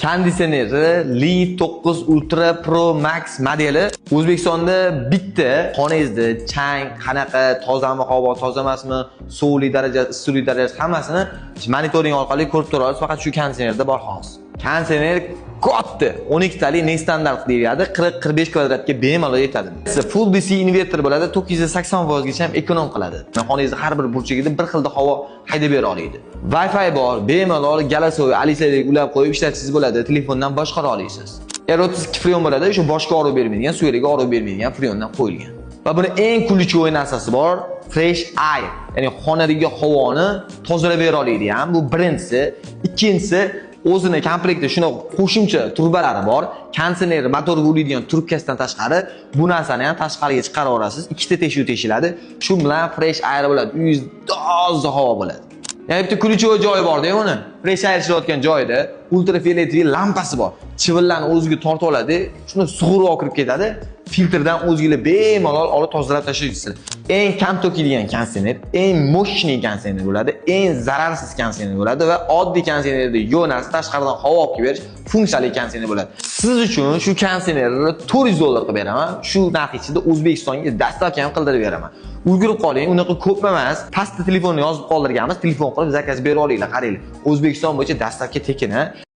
Konditsioneri Li 9 Ultra Pro Max modeli O'zbekistonda bitta xonangizda chang, qanaqa, tozami havo, toza emasmi, suvli daraja, issiqlik darajasi hammasini monitoring orqali ko'rib turasiz. Faqat shu konditsionerda bor xolos. Konditsioner katta 12 talik nestandart deyiladi, 40-45 kvadratga bemalol yetadi. Full DC inverter bo'ladi, 980 voltgacha ham ekonom qiladi. Xonangizda har bir burchagida bir xilda havo haydab bera oladi. Wi-Fi bor, bemalol Galasoy, Alisadek ulab qo'yib ishlatsangiz bo'ladi, telefondan boshqara olasiz. R32 freon bo'ladi, shu boshqa orib bermaydigan, suyakka orib bermaydigan freondan qo'yilgan. Va buni eng kuluvchi narsasi bor, Fresh Air, ya'ni xonadagi havoni tozalab bera oladi ham. Bu birinchisi, ikkinchisi o'zini komplektda shuna qo'shimcha turbalari bor. Konditsioner motorga uriladigan trubkasidan tashqari bu narsani ham tashqariga chiqarib olasiz. Ikkita teshuv teshiladi. Shu bilan Fresh Air bo'ladi. Uyingiz toza havo bo'ladi. Yana bitta kuluvchi joyi bor-da uni. Fresh Air ishlayotgan joyida ultrafioletli lampasi bor. Chivinlarni o'ziga tortib oladi. Shuni sug'urib kirib ketadi. Filtrdan o'zingizlar bemalol olib tozalab tashlaysiz. Eng kam to'kadigan konditsioner, eng moshniy konditsioner bo'ladi, eng zararsiz konditsioner bo'ladi va oddiy konditsionerda yo'q narsa tashqaridan havo olib berish funksiyali konditsioner bo'ladi. Siz uchun shu konditsionerni $400 qilib beraman. Shu narx ichida O'zbekistonga dastavka ham qildirib beraman. Ulgurib qoling, unaqa ko'p emas. Pastda telefonni yozib qoldirganmiz, telefon qilib zakaz berib olinglar, qaranglar. O'zbekiston bo'yicha dastavka tekin.